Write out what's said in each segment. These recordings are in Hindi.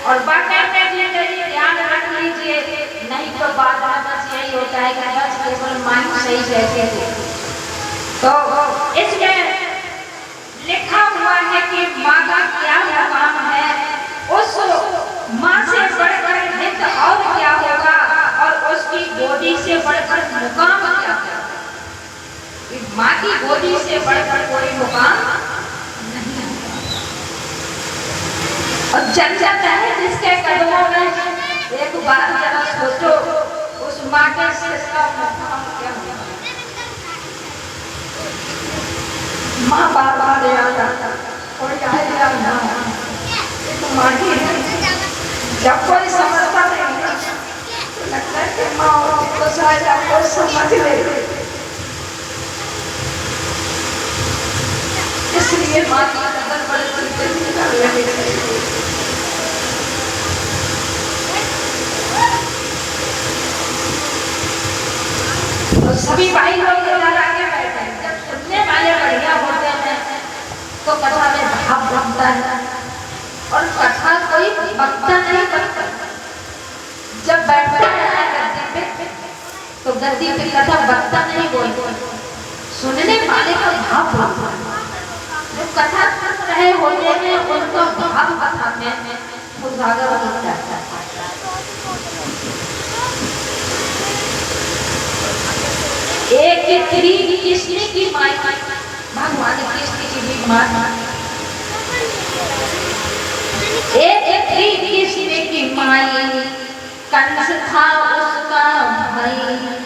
और बाकायदा ये ध्यान रख लीजिए, नहीं तो बाद में बस यही होता है कि बस केवल माइंड सही कहते थे। तो इसमें लिखा हुआ है कि माँ का क्या मुकाम है, उस माँ से बढ़कर हित और क्या होगा, और उसकी गोदी से बढ़कर मुकाम क्या होगा। माँ की गोदी से बढ़कर कोई मुकाम नहीं। और जन्नत है जिसके कदमों में, एक बार जरा सोचो उस माँ के सिर मुकाम क्या होगा। माँ बार बार याद आता, कोई आएगा ना, एक माँ की जब कोई समझता नहीं तो लगता है कि माँ तो शायद आपको समझ ले, इसलिए माँ की कदर बड़े तरीके से कर रहे हैं। तो सभी भाई लोग इधर आके बैठे हैं, जब सुनने वाले बढ़िया होते हैं तो कथा में भाव बनता है, और कथा कोई वक्ता नहीं बनता। जब बैठता है गद्दी पे तो गद्दी पे कथा वक्ता नहीं बोलता, सुनने वाले को भाव बनता है। जो कथा सुन रहे होते हैं उनको भाव कथा में उजागर हो जाता है। एक स्त्री कृष्ण की माँ, भगवान कृष्ण की भी माँ, एक स्त्री कृष्ण की माँ, कंस था उसका भाई।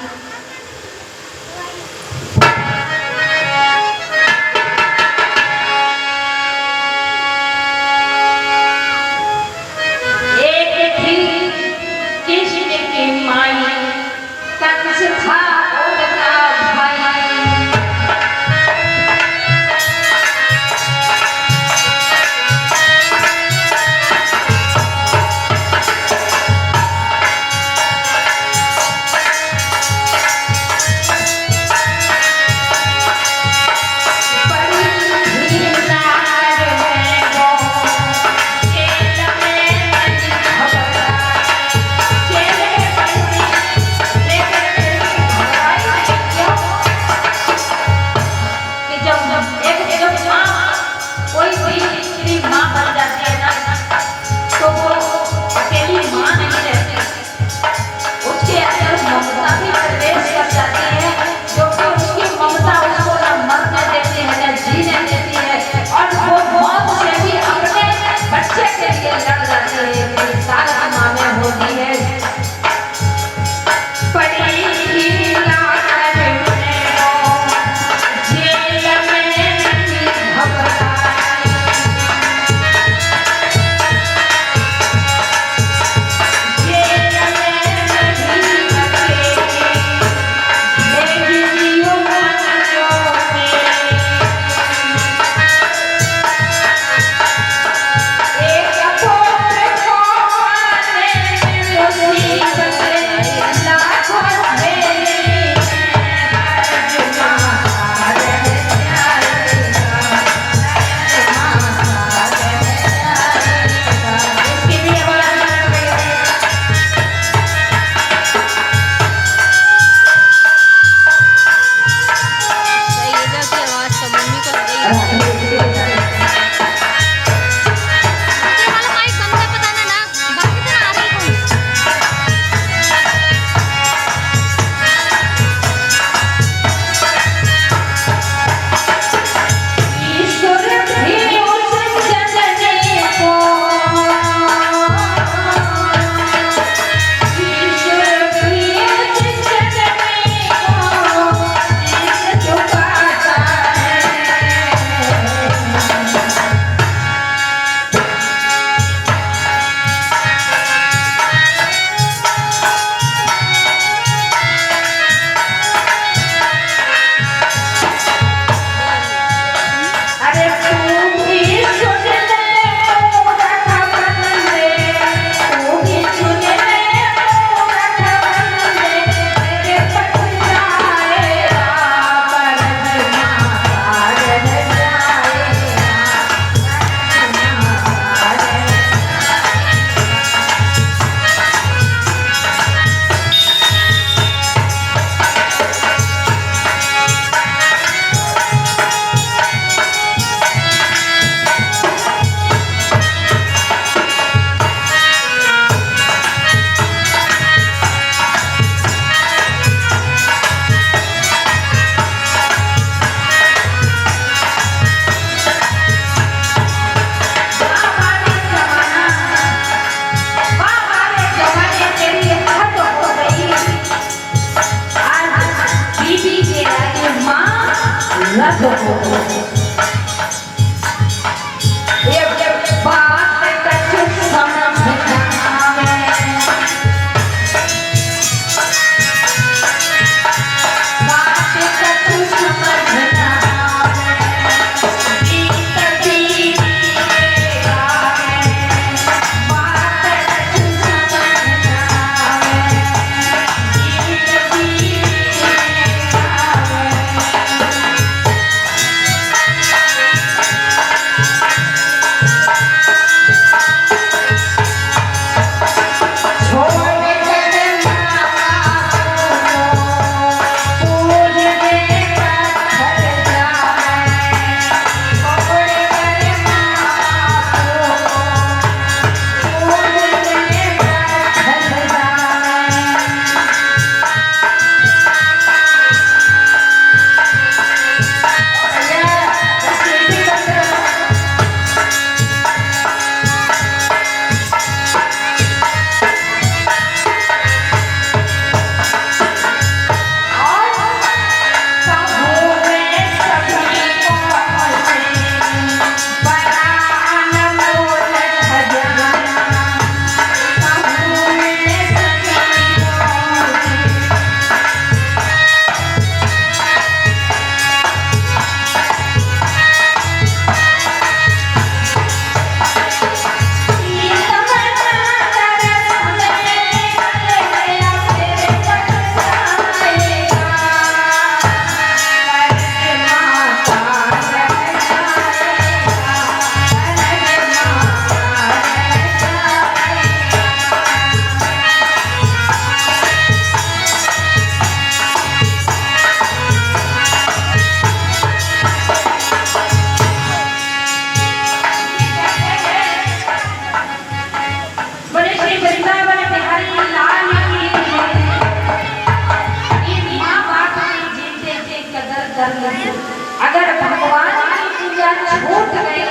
अगर भगवान की पूजा छूट गई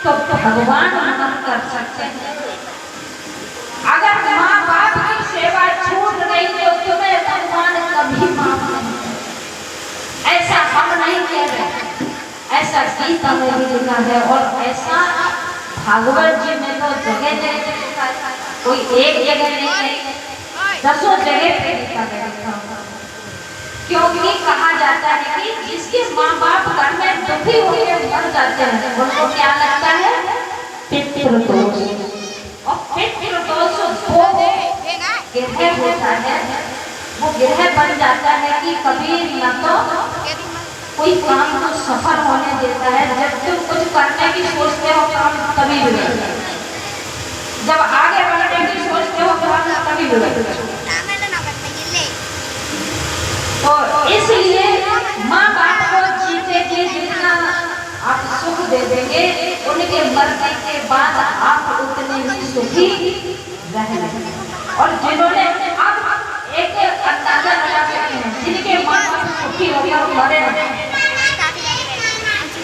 तो भगवान माफ कर सकते हैं। अगर माँ बाप की सेवा छूट गई तो तुम्हें भगवान कभी माफ नहीं करेंगे। ऐसा हम नहीं कह रहे, ऐसा गीता में भी लिखा है और ऐसा भागवत जी में तो जगह जगह कोई एक जगह नहीं, दसों जगह पे लिखा गया। क्योंकि कहा जाता है कि जिसके माँ बाप घर में दुखी होकर मर जाते हैं उनको क्या लगता है? पितृदोष। और पितृदोष वो गिरह होता है, वो गिरह बन जाता है कि कभी न तो कोई काम को सफल होने देता है। जब तुम कुछ करने की सोचते हो काम कभी भी नहीं, जब आगे बढ़ने की सोचते हो काम कभी भी नहीं। तो इसलिए माँ बाप को जीते जी जितना आप सुख दे देंगे उनके मरने के बाद आप उतने ही सुखी रहेंगे। और जिन्होंने अब एक अंदाजा लगा सकते हैं जिनके माँ बाप सुखी हो गया मरे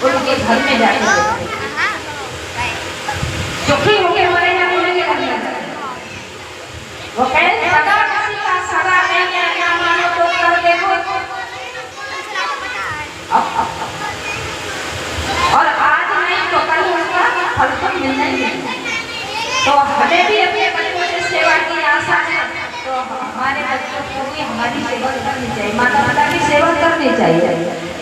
उनके घर में जाएंगे, सुखी हो गए मरे ना उनके घर में जाएंगे। वो कहे सदा किसी का सदा नहीं है, ना मानो तो कर देखो। और आज नहीं तो कल उसका फल तो मिलना ही है। तो हमें भी अपने बच्चों से सेवा की आशा है, तो हमारे बच्चों को भी हमारी सेवा करनी चाहिए, माता पिता की सेवा करनी चाहिए।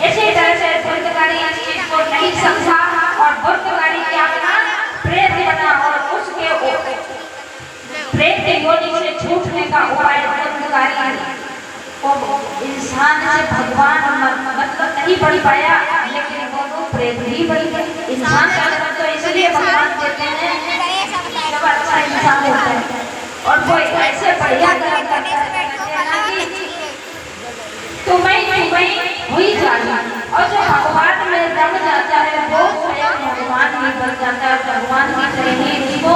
इसी तरह से पुर्तगाली इस चीज को नहीं समझा और पुर्तगाली क्या बना, प्रेत बना और उसके प्रेत योनि से छूटने का उपाय पुर्तगाली को इंसान से भगवान मतलब नहीं बन पाया, लेकिन वो प्रेत ही बन गए। इंसान का मतलब तो इसलिए भगवान देते हैं जब अच्छा इंसान होता है और कोई ऐसे बढ़िया कर्म करता है तो मैं हुई जाना। और जो भगवान में रम जाता है वो स्वयं भगवान ही बन जाता है, भगवान की तरह ही उसको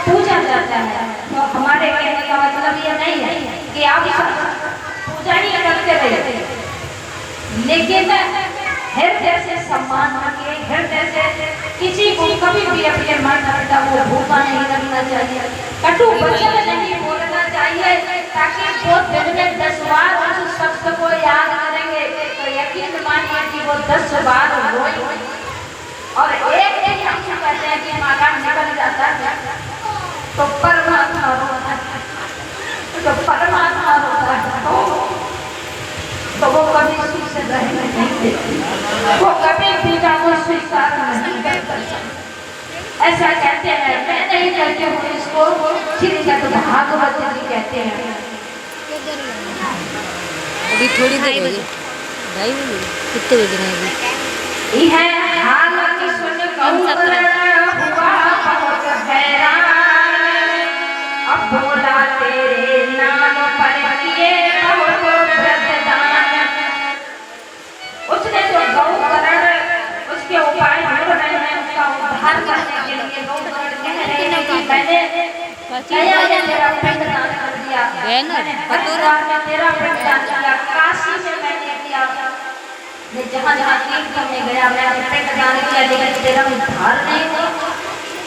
पूजा जाता है। तो हमारे कहने का मतलब ये नहीं है कि आप पूजा ही करते रहे, लेकिन हृदय से सम्मान रखिए, हृदय से किसी को कभी भी अपने मन करता वो भूखा नहीं रखना चाहिए, कटु वचन नहीं बोलना चाहिए, ताकि वो दिन में 10 बार उस शब्द को याद करेंगे तो यकीन मानिए कि वो तो परमात्मा रोता है। तो परमात्मा रोता है तो वो कभी सुख से रहने नहीं देती, वो कभी पूजा को स्वीकार नहीं करता। ऐसा कहते हैं, मैं नहीं कहती हूँ इसको, श्रीमद् भागवत जी कहते हैं। अभी थोड़ी देर हो गई, 2:30 बजे, कितने बज रहे हैं अभी? यह हाल की सुन कौन हुआ बहुत हैरान, अब बोला तेरे नाम पर किए बहुत व्रतदान। उसने जो गौकर्ण उसके उपाय ढूंढ रहे हैं, उसका उद्धार करने के लिए गौकर्ण कह रहे हैं कि मैंने तेरा पिंडदान कर दिया, मैंने हरिद्वार में तेरा पिंडदान किया, काशी में मैंने किया, मैं जहाँ जहाँ तीर्थों में गया मैंने पिंडदान किया, लेकिन तेरा उद्धार नहीं हुआ।